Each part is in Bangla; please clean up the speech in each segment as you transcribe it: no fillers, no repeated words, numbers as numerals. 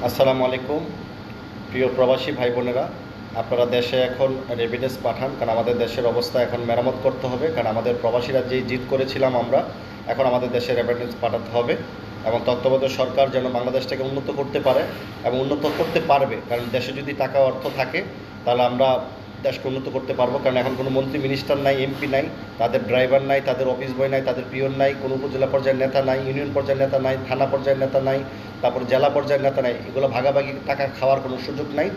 আসসালামু আলাইকুম। প্রিয় প্রবাসী ভাই বোনেরা, আপনারা দেশে এখন রেমিটেন্স পাঠান, কারণ আমাদের দেশের অবস্থা এখন মেরামত করতে হবে। কারণ আমাদের প্রবাসীরা যেই জিদ করেছিলাম আমরা, এখন আমাদের দেশে রেমিটেন্স পাঠাতে হবে এবং তত্ত্বাবধায়ক সরকার যেন বাংলাদেশটাকে উন্নত করতে পারে এবং উন্নত করতে পারবে। কারণ দেশে যদি টাকা অর্থ থাকে তাহলে আমরা দেশকে উন্নত করতে পারবো। কারণ এখন কোনো মন্ত্রী মিনিস্টার নাই, এমপি নাই, তাদের ড্রাইভার নাই, তাদের অফিস বয় নাই, তাদের পিয়ন নাই, কোনো উপজেলা পর্যায়ের নেতা নাই, ইউনিয়ন পর্যায়ের নেতা নাই, থানা পর্যায়ের নেতা নাই, তারপর জেলা পর্যায়ের নেতা নাই। এগুলো ভাগাভাগি টাকা খাওয়ার কোনো সুযোগ নাই।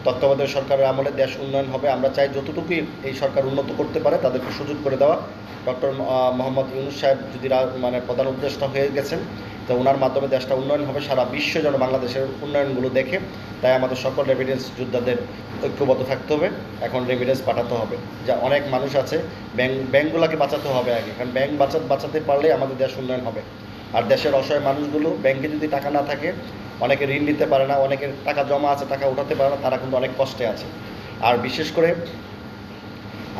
তত্ত্বাবধায়ক সরকারের আমলে দেশ উন্নয়ন হবে। আমরা চাই যতটুকুই এই সরকার উন্নত করতে পারে তাদেরকে সুযোগ করে দেওয়া। ডক্টর মোহাম্মদ ইউনূস সাহেব যদি মানে প্রধান উপদেষ্টা হয়ে গেছেন, তো ওনার মাধ্যমে দেশটা উন্নয়ন হবে, সারা বিশ্ব যেন বাংলাদেশের উন্নয়নগুলো দেখে। তাই আমাদের সকল রেমিটেন্স যোদ্ধাদের ঐক্যবদ্ধ থাকতে হবে। এখন রেমিটেন্স পাঠাতে হবে। যা অনেক মানুষ আছে, ব্যাংকগুলোকে বাঁচাতে হবে আগে, কারণ ব্যাংক বাঁচাতে পারলে আমাদের দেশ উন্নয়ন হবে। আর দেশের অসহায় মানুষগুলো, ব্যাংকে যদি টাকা না থাকে, অনেকে ঋণ নিতে পারে না, অনেকের টাকা জমা আছে টাকা উঠাতে পারে না, তারা কিন্তু অনেক কষ্টে আছে। আর বিশেষ করে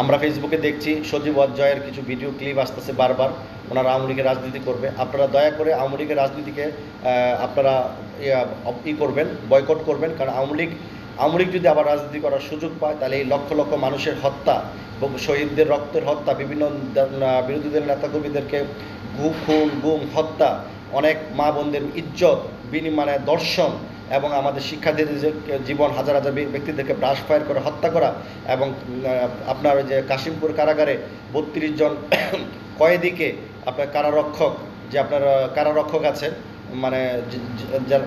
আমরা ফেসবুকে দেখছি সজীব অজয়ের কিছু ভিডিও ক্লিপ আসতেছে বারবার, ওনারা আওয়ামী লীগের রাজনীতি করবে। আপনারা দয়া করে আওয়ামী লীগের রাজনীতিকে আপনারা করবেন, বয়কট করবেন। কারণ আওয়ামী লীগ যদি আবার রাজনীতি করার সুযোগ পায়, তাহলে এই লক্ষ লক্ষ মানুষের হত্যা, শহীদদের রক্তের হত্যা, বিভিন্ন বিরোধী দলের নেতাকর্মীদেরকে খুন গুম হত্যা, অনেক মা বোনদের ইজ্জত মানে দর্শন, এবং আমাদের শিক্ষার্থীদের জীবন, হাজার হাজার ব্যক্তিদেরকে ব্রাশ ফায়ার করে হত্যা করা, এবং আপনার ওই যে কাশিমপুর কারাগারে 32 জন কয়েদিকে, আপনার কারারক্ষক, যে আপনার কারারক্ষক আছেন, মানে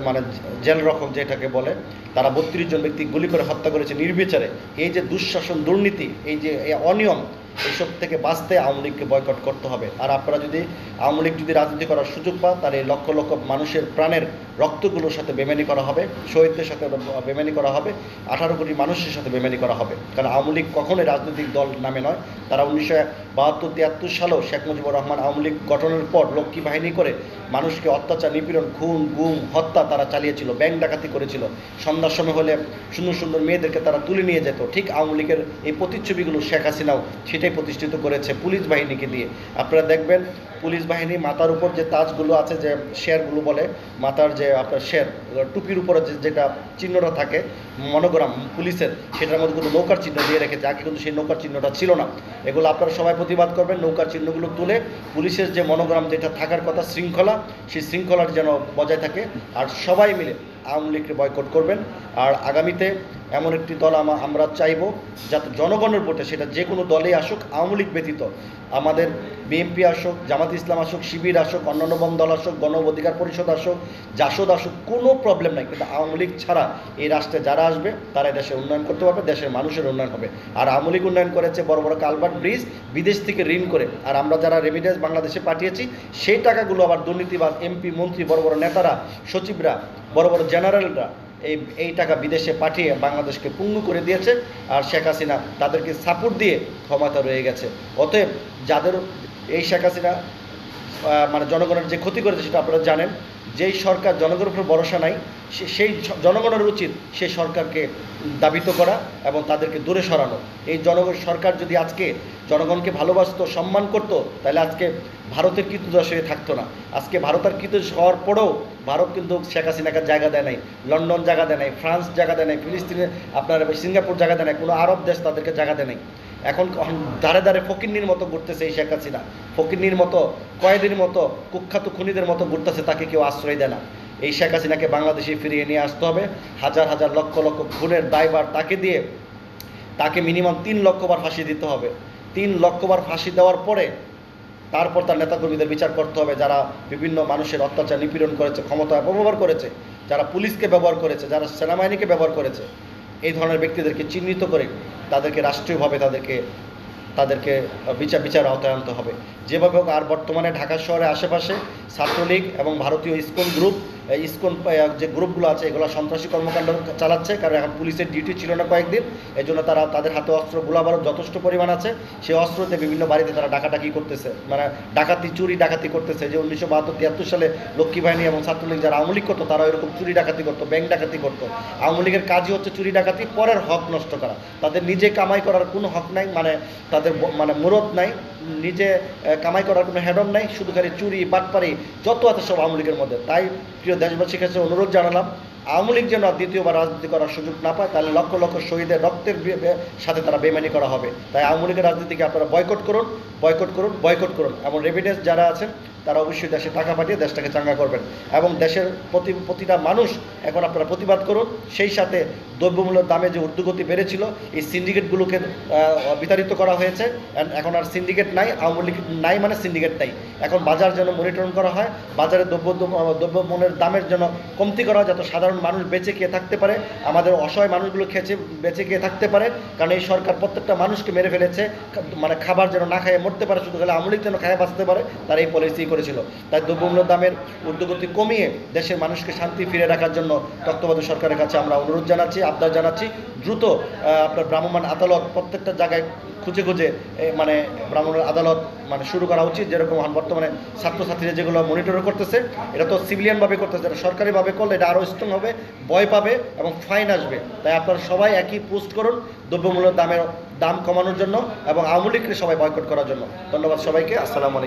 মানে জেল রক্ষক যেটাকে বলে, তারা 32 জন ব্যক্তি গুলি করে হত্যা করেছে নির্বিচারে। এই যে দুঃশাসন, দুর্নীতি, এই যে অনিয়ম, এইসব থেকে বাঁচতে আওয়ামী লীগকে বয়কট করতে হবে। আর আপনারা যদি আওয়ামী লীগ যদি রাজনীতি করার সুযোগ পান, তাহলে এই লক্ষ লক্ষ মানুষের প্রাণের রক্তগুলোর সাথে বেমানি করা হবে, শহীদদের সাথে বেমানি করা হবে, 18 কোটি মানুষের সাথে বেমানি করা হবে। কারণ আওয়ামী লীগ কখনোই রাজনৈতিক দল নামে নয়। তারা 1972-73 সালেও শেখ মুজিবুর রহমান আওয়ামী লীগ গঠনের পর লক্ষ্মী বাহিনী করে মানুষকে অত্যাচার, নিপীড়ন, খুন গুম হত্যা তারা চালিয়েছিল, ব্যাংক ডাকাতি করেছিল। সন্ধ্যার সময় হলে সুন্দর সুন্দর মেয়েদেরকে তারা তুলে নিয়ে যেত। ঠিক আওয়ামী লীগের এই প্রতিচ্ছবিগুলো শেখ হাসিনাও সেটাই প্রতিষ্ঠিত করেছে পুলিশ বাহিনীকে দিয়ে। আপনারা দেখবেন পুলিশ বাহিনী মাথার উপর যে তাজগুলো আছে, যে শেরগুলো বলে, মাথার যে আপনার শের, টুপির উপরে যেটা চিহ্নটা থাকে মনোগ্রাম পুলিশের, সেটার মধ্যে কিন্তু নৌকার চিহ্ন দিয়ে রেখেছে। আগে কিন্তু সেই নৌকার চিহ্নটা ছিল না। এগুলো আপনারা সবাই প্রতিবাদ করবেন। নৌকার চিহ্নগুলো তুলে পুলিশের যে মনোগ্রাম যেটা থাকার কথা, শৃঙ্খলা, সেই শৃঙ্খলার যেন বজায় থাকে। আর সবাই মিলে আওয়ামী লীগকে বয়কট করবেন। আর আগামীতে এমন একটি দল আমরা চাইব যাতে জনগণের ভোটে, সেটা যে কোনো দলেই আসুক, আওয়ামী লীগ ব্যতীত, আমাদের বিএনপি আসুক, জামাত ইসলাম আসুক, শিবির আসুক, অন্যান্য বাম দল আসুক, গণ অধিকার পরিষদ আসুক, জাসদ আসুক, কোনো প্রবলেম নাই। কিন্তু আওয়ামী লীগ ছাড়া এই রাষ্ট্রে যারা আসবে তারা দেশের উন্নয়ন করতে পারবে, দেশের মানুষের উন্নয়ন হবে। আর আওয়ামী লীগ উন্নয়ন করেছে বড় বড় কালভার্ট ব্রিজ, বিদেশ থেকে ঋণ করে। আর আমরা যারা রেমিটেন্স বাংলাদেশে পাঠিয়েছি, সেই টাকাগুলো আবার দুর্নীতিবাজ এমপি, মন্ত্রী, বড় বড় নেতারা, সচিবরা, বড় বড় জেনারেলরা এই টাকা বিদেশে পাঠিয়ে বাংলাদেশকে পঙ্গু করে দিয়েছে। আর শেখ হাসিনা তাদেরকে সাপোর্ট দিয়ে ক্ষমতা রয়ে গেছে। অতএব যাদের এই শেখ হাসিনা মানে জনগণের যে ক্ষতি করেছে সেটা আপনারা জানেন। যেই সরকার জনগণের উপর ভরসা নাই, সেই জনগণের উচিত সেই সরকারকে দাবিত করা এবং তাদেরকে দূরে সরানো। এই সরকার যদি আজকে জনগণকে ভালোবাসতো, সম্মান করত, তাহলে আজকে ভারতের কৃতদাস হয়ে থাকতো না। আজকে ভারতের কৃতদাস হওয়ার পরেও ভারত কিন্তু শেখ হাসিনাকে জায়গা দেয় নাই, লন্ডন জায়গা দেয় নাই, ফ্রান্স জায়গা দেয় নাই, ফিলিস্তিনে আপনার সিঙ্গাপুর জায়গা দেয় নাই, কোনো আরব দেশ তাদেরকে জায়গা দেয় নাই। এখন ধারে ধারে ফকিন্নির মতো ঘুরতেছে এই শেখ হাসিনা, ফকিন্নির মতো, কয়েদির মতো, কুখ্যাত খুনিদের মতো ঘুরতেছে, তাকে কেউ আশ্রয় দেয় না। এই শেখ হাসিনাকে বাংলাদেশে ফিরিয়ে নিয়ে আসতে হবে। হাজার হাজার লক্ষ লক্ষ খুনের দায়ভার তাকে দিয়ে, তাকে মিনিমাম 3 লক্ষবার ফাঁসি দিতে হবে। 3 লক্ষবার ফাঁসি দেওয়ার পরে তারপর তার নেতাকর্মীদের বিচার করতে হবে, যারা বিভিন্ন মানুষের অত্যাচার, নিপীড়ন করেছে, ক্ষমতা অপব্যবহার করেছে, যারা পুলিশকে ব্যবহার করেছে, যারা সেনাবাহিনীকে ব্যবহার করেছে। এই ধরনের ব্যক্তিদেরকে চিহ্নিত করে তাদেরকে রাষ্ট্রীয়ভাবে তাদেরকে বিচার আওতায় আনতে হবে যেভাবে হোক। আর বর্তমানে ঢাকা শহরের আশেপাশে ছাত্রলীগ এবং ভারতীয় ইসকন গ্রুপ, ইসকন যে গ্রুপগুলো আছে, এগুলো সন্ত্রাসী কর্মকাণ্ড চালাচ্ছে। কারণ এখন পুলিশের ডিউটি ছিল না কয়েকদিন, এই জন্য তাদের হাতে অস্ত্র, গোলাবারুদ যথেষ্ট পরিমাণ আছে। সেই অস্ত্রতে বিভিন্ন বাড়িতে তারা ডাকাডাকি করতেছে, মানে চুরি ডাকাতি করতেছে। যে 1972-73 সালে লক্ষ্মী বাহিনী এবং ছাত্রলীগ যারা আওয়ামী লীগ করতো, তারা এরকম চুরি ডাকাতি করতো, ব্যাংক ডাকাতি করতো। আওয়ামী লীগের কাজই হচ্ছে চুরি ডাকাতি, পরের হক নষ্ট করা। তাদের নিজে কামাই করার কোনো হক নাই, মানে তাদের মুরত নাই, নিজে কামাই করার কোনো হেডম নাই, শুধু খালি চুরি বাটপারি যত আছে সব আওয়ামী লীগের মধ্যে। তাই প্রিয় দেশবাসীর কাছে অনুরোধ জানালাম, আওয়ামী লীগ যেন আর দ্বিতীয়বার রাজনীতি করার সুযোগ না পায়, তাহলে লক্ষ লক্ষ শহীদের রক্তের সাথে তারা বেমানি করা হবে। তাই আওয়ামী লীগের রাজনীতিকে আপনারা বয়কট করুন, বয়কট করুন, বয়কট করুন। এবং রেভিডেন্স যারা আছেন তারা অবশ্যই দেশে টাকা পাঠিয়ে দেশটাকে চাঙ্গা করবেন। এবং দেশের প্রতিটা মানুষ এখন আপনারা প্রতিবাদ করুন। সেই সাথে দ্রব্যমূল্যের দামে যে ঊর্ধ্বগতি বেড়েছিল, এই সিন্ডিকেটগুলোকে বিতাড়িত করা হয়েছে। এখন আর সিন্ডিকেট নাই, আওয়ামী লীগ নাই মানে সিন্ডিকেট নাই। এখন বাজার যেন মনিটরিং করা হয়, বাজারে দ্রব্যমূল্যের দামের যেন কমতি করা হয়, যাতে সাধারণ মানুষ বেঁচে খেয়ে থাকতে পারে, আমাদের অসহায় মানুষগুলো বেঁচে খেয়ে থাকতে পারে। কারণ এই সরকার প্রত্যেকটা মানুষকে মেরে ফেলেছে, মানে খাবার যেন না খাইয়ে মরতে পারে, শুধু খালি আওয়ামী লীগ যেন খাইয়ে বাঁচতে পারে, তার এই পলিসি করেছিল। তাই দ্রব্যমূল্যের দামের ঊর্ধ্বগতি কমিয়ে দেশের মানুষকে শান্তি ফিরে রাখার জন্য তত্ত্বাবধায়ক সরকারের কাছে আমরা অনুরোধ জানাচ্ছি, আবদার জানাচ্ছি, দ্রুত আপনার ভ্রাম্যমাণ আদালত প্রত্যেকটা জায়গায় খুঁজে খুঁজে মানে ভ্রাম্যমাণ আদালত মানে শুরু করা উচিত। যেরকম বর্তমানে ছাত্রছাত্রীরা যেগুলো মনিটর করতেছে, এটা তো সিভিলিয়ানভাবে করতেছে, এটা সরকারিভাবে করলে এটা আরও স্ট্রং হবে, ভয় পাবে এবং ফাইন আসবে। তাই আপনারা সবাই একই পোস্ট করুন দ্রব্যমূল্যের দাম কমানোর জন্য এবং আওয়ামী লীগকে সবাই বয়কট করার জন্য। ধন্যবাদ সবাইকে। আসসালামু আলাইকুম।